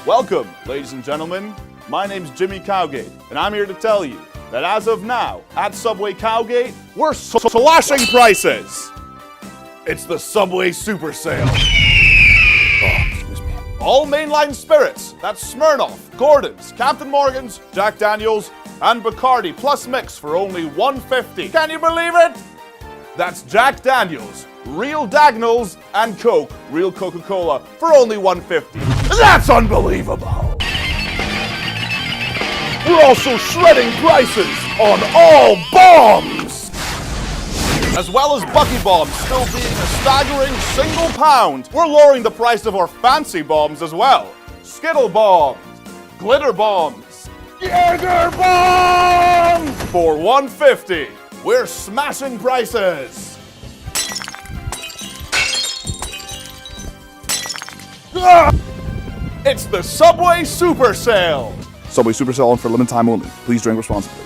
Welcome, ladies and gentlemen. My name's Jimmy Cowgate, and I'm here to tell you that as of now, at Subway Cowgate, we're slashing prices. It's the Subway Super Sale. All mainline spirits, that's Smirnoff, Gordon's, Captain Morgan's, Jack Daniels, and Bacardi plus mix for only $1.50. Can you believe it? That's Jack Daniels, real Dagnalls, and Coke, real Coca-Cola, for only $1.50. That's unbelievable! We're also shredding prices on all bombs! As well as Bucky Bombs still being a staggering single £1. We're lowering the price of our fancy bombs as well. Skittle Bombs, Glitter Bombs, Jaeger Bombs! For $1.50. We're smashing prices! It's the Subway Super Sale! Subway Super Sale on for a limited time only. Please drink responsibly.